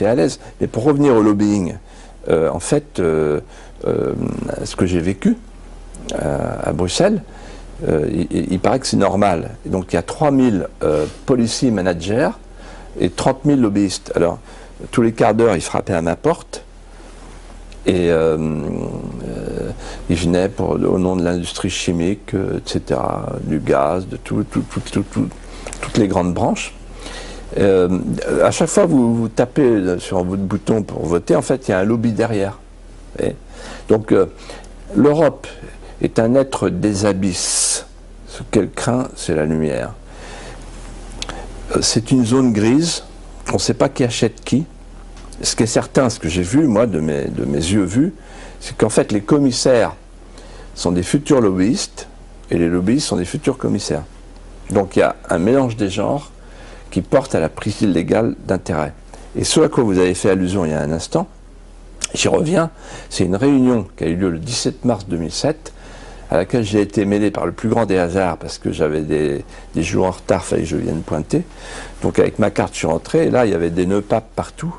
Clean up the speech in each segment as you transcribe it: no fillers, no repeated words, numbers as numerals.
à l'aise. Mais pour revenir au lobbying, en fait, ce que j'ai vécu à Bruxelles, il paraît que c'est normal. Et donc il y a 3000 policy managers et 30 000 lobbyistes. Alors, tous les quarts d'heure, ils frappaient à ma porte. Et ils venaient au nom de l'industrie chimique, etc., du gaz, de toutes les grandes branches. À chaque fois que vous tapez sur votre bouton pour voter, en fait, il y a un lobby derrière. Et donc, l'Europe est un être des abysses. Ce qu'elle craint, c'est la lumière. C'est une zone grise. On ne sait pas qui achète qui. Ce qui est certain, ce que j'ai vu, moi, de mes yeux vus, c'est qu'en fait, les commissaires sont des futurs lobbyistes et les lobbyistes sont des futurs commissaires. Donc, il y a un mélange des genres qui porte à la prise illégale d'intérêt. Et ce à quoi vous avez fait allusion il y a un instant, j'y reviens, c'est une réunion qui a eu lieu le 17 mars 2007, à laquelle j'ai été mêlé par le plus grand des hasards, parce que j'avais des jours en retard, il fallait que je vienne pointer. Donc, avec ma carte, je suis rentré, et là, il y avait des nœuds papes partout.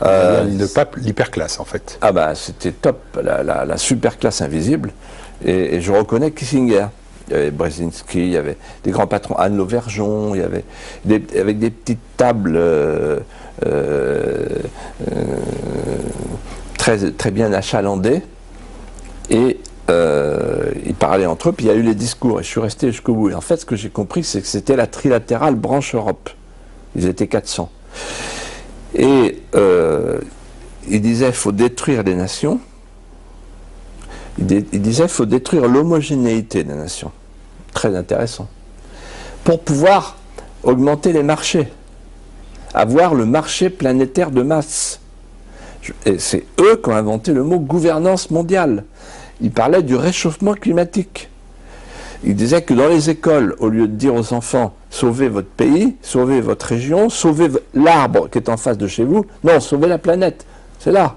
Le pape, l'hyperclasse en fait. Ah bah c'était top, la super classe invisible. Et je reconnais Kissinger. Il y avait Brzezinski, il y avait des grands patrons, Anne Lauvergeon, il y avait avec des petites tables très bien achalandées. Et ils parlaient entre eux, puis il y a eu les discours, et je suis resté jusqu'au bout. Et en fait, ce que j'ai compris, c'est que c'était la trilatérale branche Europe. Ils étaient 400. Et il disait qu'il faut détruire les nations. Il disait qu'il faut détruire l'homogénéité des nations. Très intéressant. Pour pouvoir augmenter les marchés. Avoir le marché planétaire de masse. Et c'est eux qui ont inventé le mot gouvernance mondiale. Ils parlaient du réchauffement climatique. Il disait que dans les écoles, au lieu de dire aux enfants « sauvez votre pays, sauvez votre région, sauvez l'arbre qui est en face de chez vous », non, sauvez la planète, c'est là.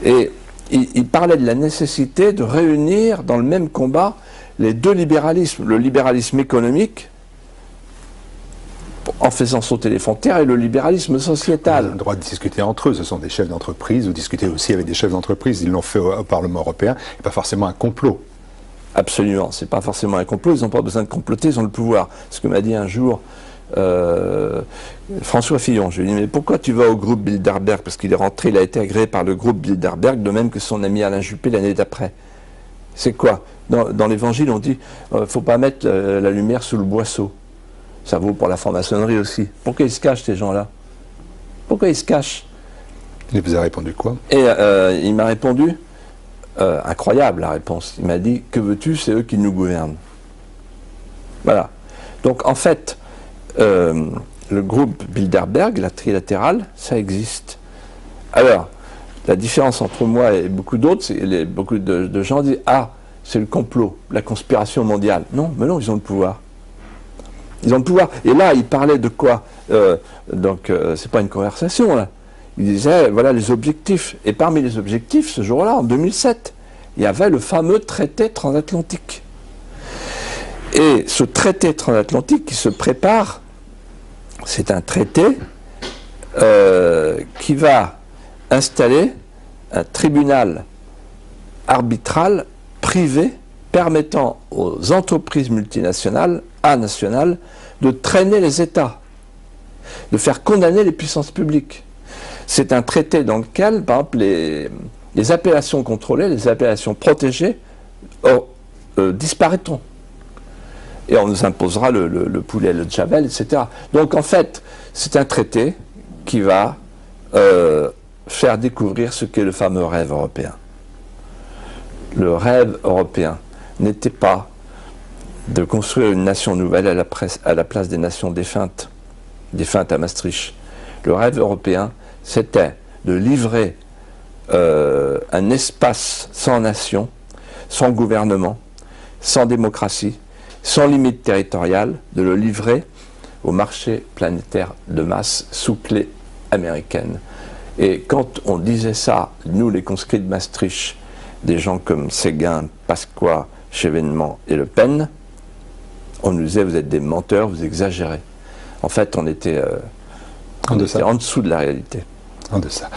Et il parlait de la nécessité de réunir dans le même combat les deux libéralismes, le libéralisme économique, en faisant sauter les frontières, et le libéralisme sociétal. Ils ont le droit de discuter entre eux, ce sont des chefs d'entreprise, ou discuter aussi avec des chefs d'entreprise, ils l'ont fait au Parlement européen, et pas forcément un complot. Absolument, c'est pas forcément un complot, ils n'ont pas besoin de comploter, ils ont le pouvoir. Ce que m'a dit un jour François Fillon, je lui ai dit, mais pourquoi tu vas au groupe Bilderberg? Parce qu'il est rentré, il a été agréé par le groupe Bilderberg, de même que son ami Alain Juppé l'année d'après. C'est quoi? Dans l'Évangile, on dit, faut pas mettre la lumière sous le boisseau. Ça vaut pour la franc-maçonnerie aussi. Pourquoi ils se cachent, ces gens-là? Pourquoi ils se cachent? Il vous a répondu quoi? Et il m'a répondu, incroyable la réponse, il m'a dit, que veux-tu, c'est eux qui nous gouvernent. Voilà. Donc en fait, le groupe Bilderberg, la trilatérale, ça existe. Alors, la différence entre moi et beaucoup d'autres, c'est beaucoup de gens disent, ah, c'est le complot, la conspiration mondiale. Non, mais non, ils ont le pouvoir. Ils ont le pouvoir. Et là, il parlait de quoi? Donc, c'est pas une conversation, là. Il disait, voilà les objectifs. Et parmi les objectifs, ce jour-là, en 2007, il y avait le fameux traité transatlantique. Et ce traité transatlantique qui se prépare, c'est un traité qui va installer un tribunal arbitral privé permettant aux entreprises multinationales, nationales, de traîner les États, de faire condamner les puissances publiques. C'est un traité dans lequel, par exemple, les appellations contrôlées, les appellations protégées disparaîtront. Et on nous imposera le poulet, le javel, etc. Donc en fait, c'est un traité qui va faire découvrir ce qu'est le fameux rêve européen. Le rêve européen n'était pas de construire une nation nouvelle à la place des nations défuntes à Maastricht. Le rêve européen, c'était de livrer un espace sans nation, sans gouvernement, sans démocratie, sans limite territoriale, de le livrer au marché planétaire de masse sous clé américaine. Et quand on disait ça, nous les conscrits de Maastricht, des gens comme Séguin, Pasqua, Chevènement et Le Pen, on nous disait vous êtes des menteurs, vous exagérez. En fait, on était En On deçà. était en dessous de la réalité. En deçà.